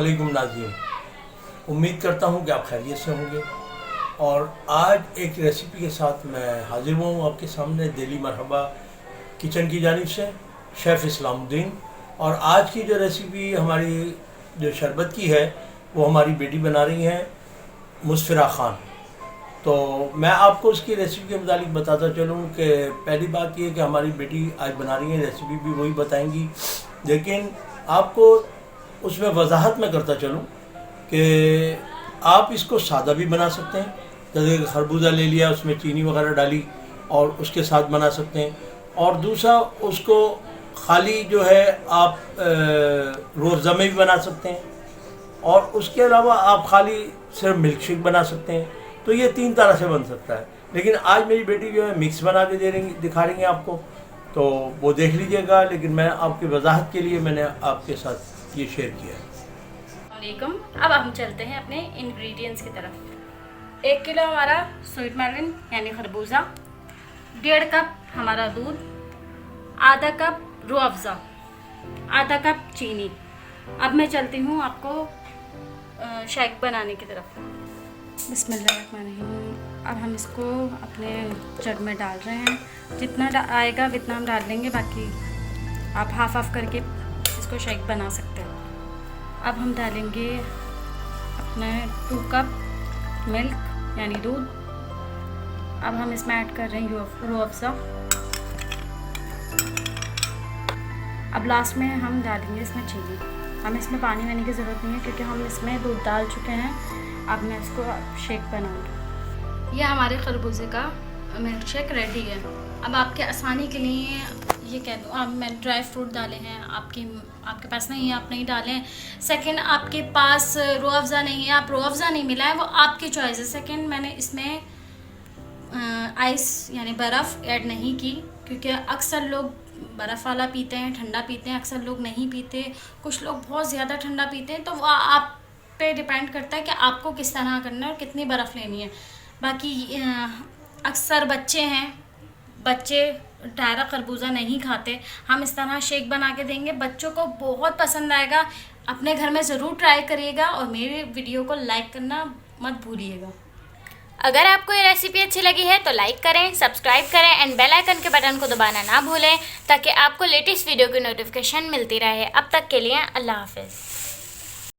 अस्सलामुअलैकुम नाज़रीन, उम्मीद करता हूँ कि आप खैरियत से होंगे। और आज एक रेसिपी के साथ मैं हाजिर हुआ हूँ आपके सामने दिली मरहबा किचन की जानिब से, शेफ़ इस्लामुद्दीन। और आज की जो रेसिपी हमारी जो शरबत की है वो हमारी बेटी बना रही हैं, मुस्फिरा ख़ान। तो मैं आपको उसकी रेसिपी के मुतालिक बताता चलूँ कि पहली बात ये कि हमारी बेटी आज बना रही है, रेसिपी भी वही बताएंगी, लेकिन आपको उसमें वजाहत में करता चलूँ कि आप इसको सादा भी बना सकते हैं। जैसे खरबूजा ले लिया, उसमें चीनी वगैरह डाली और उसके साथ बना सकते हैं। और दूसरा, उसको खाली जो है आप रोज़ा में भी बना सकते हैं, और उसके अलावा आप खाली सिर्फ मिल्क शेक बना सकते हैं। तो ये 3 तरह से बन सकता है। लेकिन आज मेरी बेटी जो है मिक्स बना के दिखा रही है आपको, तो वो देख लीजिएगा। लेकिन मैं आपकी वजाहत के लिए मैंने आपके साथ ये शेयर किया है। वालेकुम। अब हम चलते हैं अपने इंग्रेडिएंट्स की तरफ। 1 किलो हमारा स्वीट मेलन यानी खरबूजा, 1.5 कप हमारा दूध, आधा कप रूह अफ़ज़ा, आधा कप चीनी। अब मैं चलती हूँ आपको शेक बनाने की तरफ। बिस्मिल्लाहिर्रहमानिर्रहीम। अब हम इसको अपने जग में डाल रहे हैं, जितना आएगा उतना हम डाल लेंगे, बाकी आप हाफ करके इसको शेक बना सकते हैं। अब हम डालेंगे अपने 2 कप मिल्क यानी दूध। अब हम इसमें ऐड कर रहे हैं रूह अफ़ज़ा। अब लास्ट में हम डालेंगे इसमें चीनी। हमें इसमें पानी वानी की ज़रूरत नहीं है क्योंकि हम इसमें दूध डाल चुके हैं। अब मैं इसको शेक बनाऊंगी। ये हमारे खरबूजे का मिल्क शेक रेडी है। अब आपके आसानी के लिए ये कह दूँ, आप मैं ड्राई फ्रूट डाले हैं, आपके पास नहीं है आप नहीं डालें। सेकंड, आपके पास रूह अफ़ज़ा नहीं है, आप रूह अफ़ज़ा नहीं मिला है, वो आपकी चॉइस है। सेकंड, मैंने इसमें आइस यानी बर्फ़ ऐड नहीं की क्योंकि अक्सर लोग बर्फ़ वाला पीते हैं, ठंडा पीते हैं, अक्सर लोग नहीं पीते, कुछ लोग बहुत ज़्यादा ठंडा पीते हैं। तो वो आप पे डिपेंड करता है कि आपको किस तरह करना है और कितनी बर्फ़ लेनी है। बाकी अक्सर बच्चे हैं, बच्चे डायरेक्ट खरबूजा नहीं खाते। हम इस तरह शेक बना के देंगे, बच्चों को बहुत पसंद आएगा। अपने घर में ज़रूर ट्राई करिएगा और मेरे वीडियो को लाइक करना मत भूलिएगा। अगर आपको ये रेसिपी अच्छी लगी है तो लाइक करें, सब्सक्राइब करें एंड बेल आइकन के बटन को दबाना ना भूलें ताकि आपको लेटेस्ट वीडियो की नोटिफिकेशन मिलती रहे। अब तक के लिए अल्लाह हाफ़िज़।